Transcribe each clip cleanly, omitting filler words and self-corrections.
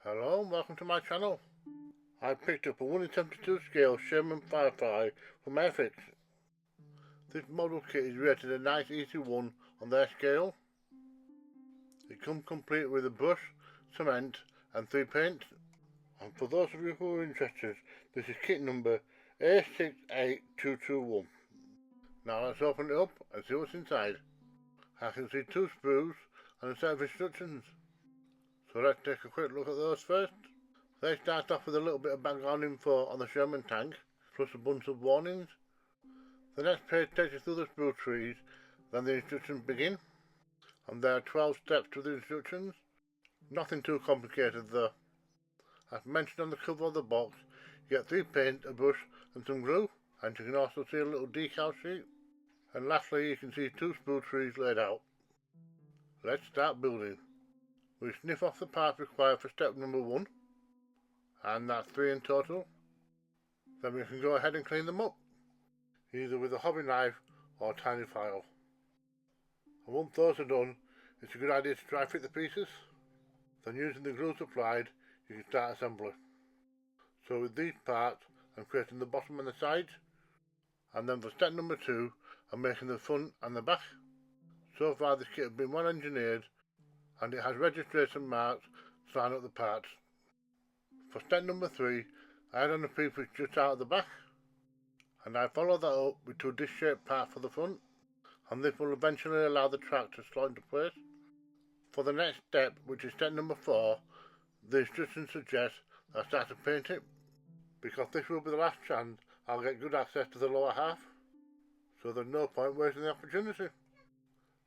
Hello and welcome to my channel. I picked up a 1 in 72 scale Sherman Firefly from Airfix. This model kit is rated a nice easy 1 on their scale. It comes complete with a brush, cement and 3 paints. And for those of you who are interested, this is kit number A68221. Now let's open it up and see what's inside. I can see 2 sprues and a set of instructions. So let's take a quick look at those first. They start off with a little bit of background info on the Sherman tank, plus a bunch of warnings. The next page takes you through the sprue trees, then the instructions begin. And there are 12 steps to the instructions. Nothing too complicated though. As mentioned on the cover of the box, you get 3 paints, a brush and some glue, and you can also see a little decal sheet. And lastly you can see 2 sprue trees laid out. Let's start building. We sniff off the parts required for step number 1. And that's 3 in total. Then we can go ahead and clean them up, either with a hobby knife or a tiny file. And once those are done, it's a good idea to dry fit the pieces. Then using the glue supplied, you can start assembly. So with these parts, I'm creating the bottom and the sides, and then for step number 2, I'm making the front and the back. So far this kit has been well engineered, and it has registration marks to line up the parts. For step number 3, I add on the pieces just out of the back, and I follow that up with 2 disc-shaped parts for the front, and this will eventually allow the track to slot into place. For the next step, which is step number 4, the instructions suggest I start to paint it, because this will be the last chance I'll get good access to the lower half, so there's no point wasting the opportunity.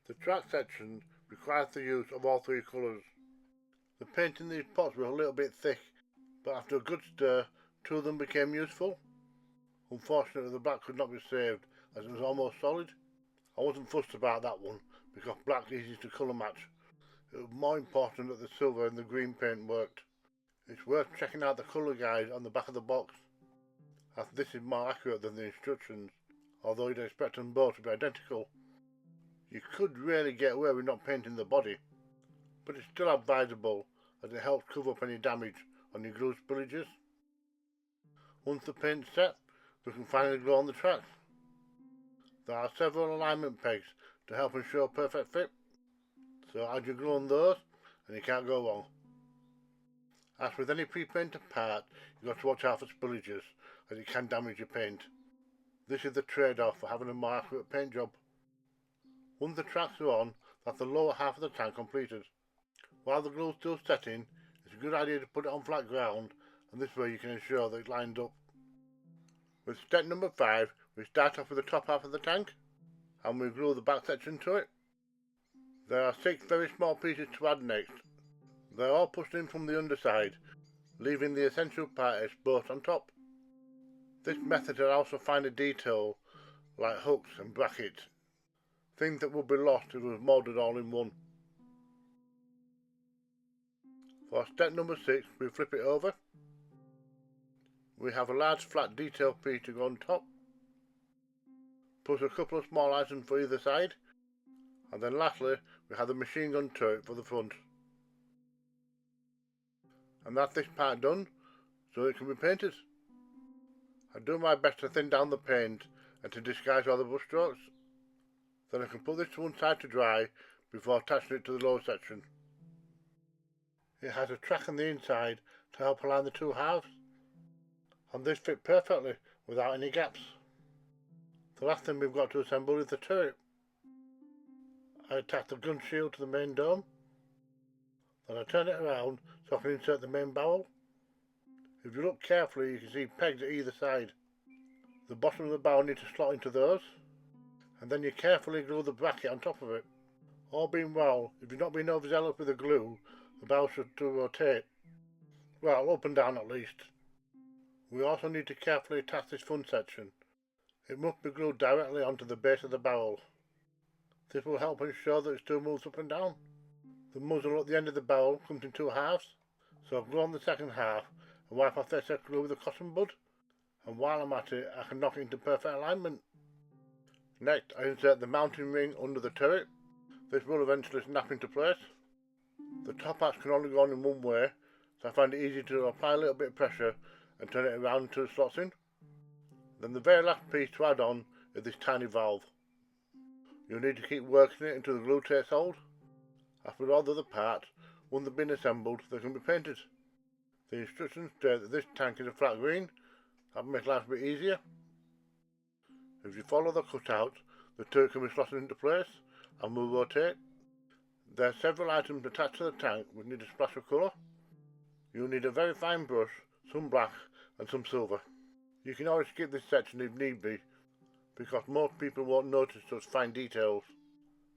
The track section requires the use of all 3 colours. The paint in these pots was a little bit thick, but after a good stir, 2 of them became useful. Unfortunately the black could not be saved as it was almost solid. I wasn't fussed about that one because black is easy to colour match. It was more important that the silver and the green paint worked. It's worth checking out the colour guide on the back of the box, as this is more accurate than the instructions, although you'd expect them both to be identical. You could really get away with not painting the body, but it's still advisable as it helps cover up any damage on your glue spillages. Once the paint's set, we can finally glue on the tracks. There are several alignment pegs to help ensure perfect fit, so add your glue on those and you can't go wrong. As with any pre-painted part, you've got to watch out for spillages as it can damage your paint. This is the trade-off for having a more accurate paint job. Once the tracks are on, that's the lower half of the tank completed. While the glue is still setting, it's a good idea to put it on flat ground, and this way you can ensure that it's lined up. With step number 5, we start off with the top half of the tank, and we glue the back section to it. There are 6 very small pieces to add next. They're all pushed in from the underside, leaving the essential part exposed on top. This method allows for finer detail, like hooks and brackets, things that would be lost if it was moulded all in one. For step number 6, we flip it over. We have a large flat detail piece to go on top, plus a couple of small items for either side, and then lastly we have the machine gun turret for the front. And that's this part done, so it can be painted. I do my best to thin down the paint and to disguise all the brush strokes. Then I can put this to one side to dry before attaching it to the lower section. It has a track on the inside to help align the 2 halves, and this fit perfectly without any gaps. The last thing we've got to assemble is the turret. I attach the gun shield to the main dome, then I turn it around so I can insert the main barrel. If you look carefully you can see pegs at either side. The bottom of the barrel needs to slot into those, and then you carefully glue the bracket on top of it. All being well, if you're not being overzealous with the glue, the barrel should rotate. Well, up and down at least. We also need to carefully attach this front section. It must be glued directly onto the base of the barrel. This will help ensure that it still moves up and down. The muzzle at the end of the barrel comes in 2 halves, so I'll glue on the second half and wipe off the excess glue with a cotton bud, and while I'm at it I can knock it into perfect alignment. Next I insert the mounting ring under the turret. This will eventually snap into place. The top hats can only go on in one way, so I find it easy to apply a little bit of pressure and turn it around until it slots in. Then the very last piece to add on is this tiny valve. You'll need to keep working it until the glue takes hold. After all the other parts, once they've been assembled, they can be painted. The instructions state that this tank is a flat green. That will make life a bit easier. If you follow the cutout, the two can be slotted into place and will rotate. There are several items attached to the tank which need a splash of colour. You'll need a very fine brush, some black and some silver. You can always skip this section if need be, because most people won't notice such fine details,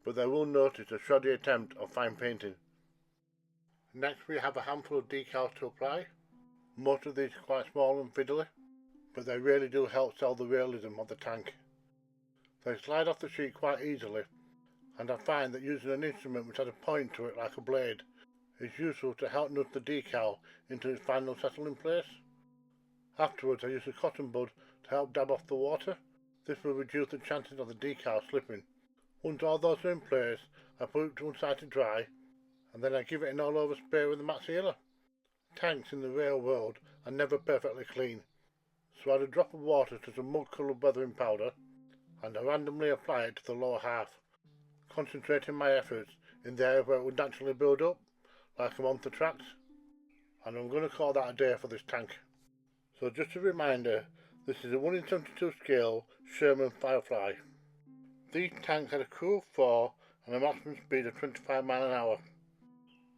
but they will notice a shoddy attempt of fine painting. Next we have a handful of decals to apply. Most of these are quite small and fiddly, but they really do help sell the realism of the tank. They slide off the sheet quite easily, and I find that using an instrument which has a point to it like a blade is useful to help nudge the decal into its final settling place. Afterwards I use a cotton bud to help dab off the water. This will reduce the chances of the decal slipping. Once all those are in place, I put it to one side to dry, and then I give it an all over spray with a matte sealer. Tanks in the real world are never perfectly clean, so I add a drop of water to some mud coloured weathering powder and I randomly apply it to the lower half, concentrating my efforts in the area where it would naturally build up, like I'm on the tracks, and I'm going to call that a day for this tank. So just a reminder, this is a 1 in 72 scale Sherman Firefly. These tanks had a crew of 4 and a maximum speed of 25 miles an hour.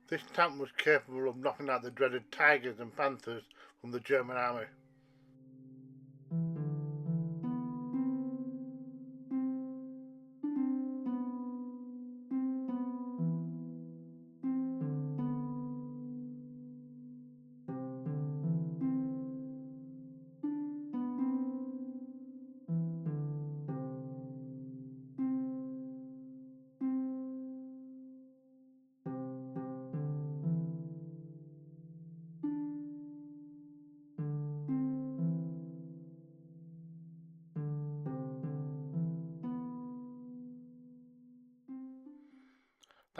This tank was capable of knocking out the dreaded tigers and panthers from the German army.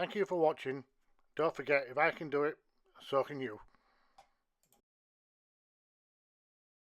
Thank you for watching. Don't forget, if I can do it, so can you.